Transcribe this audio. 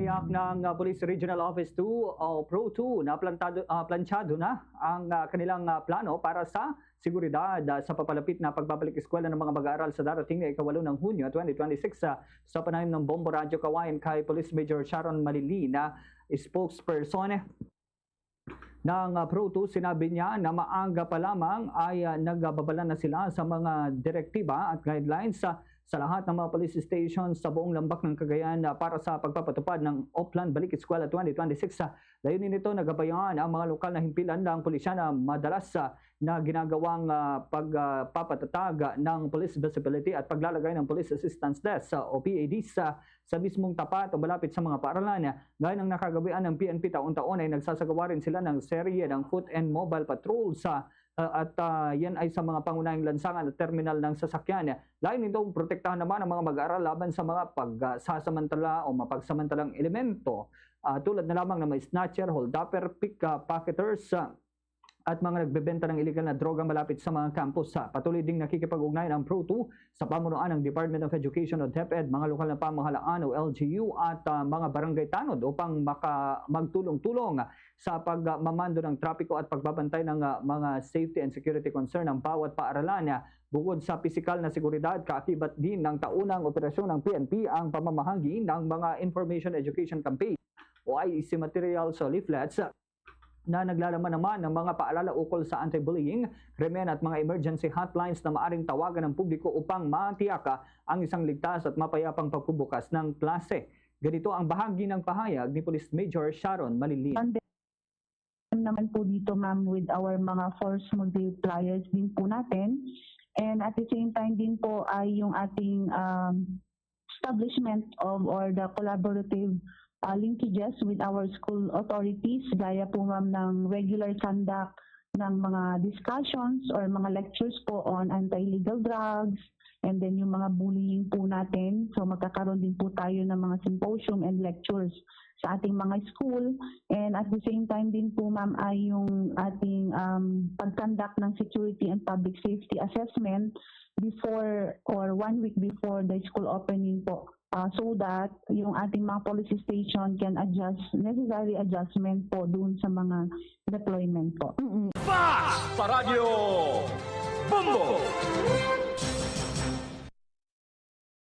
Tiniyak ng Police Regional Office 2 o Pro 2 na planchado na ang kanilang plano para sa seguridad sa papalapit na pagbabalik eskwela ng mga mag-aaral sa darating na ika-8 ng Hunyo 2026 sa panayam ng Bombo Radyo Kawayan kay Police Major Sharon Malili na spokesperson ng Pro 2. Sinabi niya na maaga pa lamang ay nagbabala na sila sa mga direktiba at guidelines sa lahat ng mga police stations sa buong lambak ng Cagayan para sa pagpapatupad ng Oplan Balik Eskwela 2026. Layunin nito na gabayan ang mga lokal na himpilan ng pulisya na madalas na ginagawang pagpapatatag ng police visibility at paglalagay ng police assistance desk o PADs sa mismong tapat o malapit sa mga paaralan. Gaya ng nakagawian ng PNP, taon-taon ay nagsasagawa rin sila ng serye ng foot and mobile patrols at yan ay sa mga pangunahing lansangan at terminal ng sasakyan. Lain nitong protektahan naman ang mga mag-aaral laban sa mga pagsasamantala o mapagsamantalang elemento tulad na lamang ng mga snatcher, hold-upper, pickpocketers at mga nagbebenta ng illegal na droga malapit sa mga campus. Patuloy ding nakikipag-ugnayan ang Pro 2 sa pamunuan ng Department of Education o DepEd, mga lokal na pamahalaan o LGU at mga barangay tanod upang magtulong-tulong sa pagmamando ng trapiko at pagbabantay ng mga safety and security concern ng bawat paaralan. Bukod sa pisikal na seguridad, kaakibat din ng taunang operasyon ng PNP ang pamamahagi ng mga Information Education Campaign o IEC materials o leaflets na naglalaman naman ng mga paalala ukol sa anti-bullying, krimen at mga emergency hotlines na maaring tawagan ng publiko upang matiyak ang isang ligtas at mapayapang pagbubukas ng klase. Ganito ang bahagi ng pahayag ni Police Major Sharon Malili. Naman po dito ma'am with our mga force multipliers din po natin, and at the same time din po ay yung ating establishment of or the collaborative linkages with our school authorities, gaya po ma'am ng regular conduct ng mga discussions or mga lectures po on anti-illegal drugs, and then yung mga bullying po natin. So magkakaroon din po tayo ng mga symposium and lectures sa ating mga school, and at the same time din po ma'am ay yung ating pag-conduct ng security and public safety assessment before or 1 week before the school opening po. So that yung ating mga policy station can adjust, necessary adjustment po doon sa mga deployment po. Fast sa Radyo Bombo!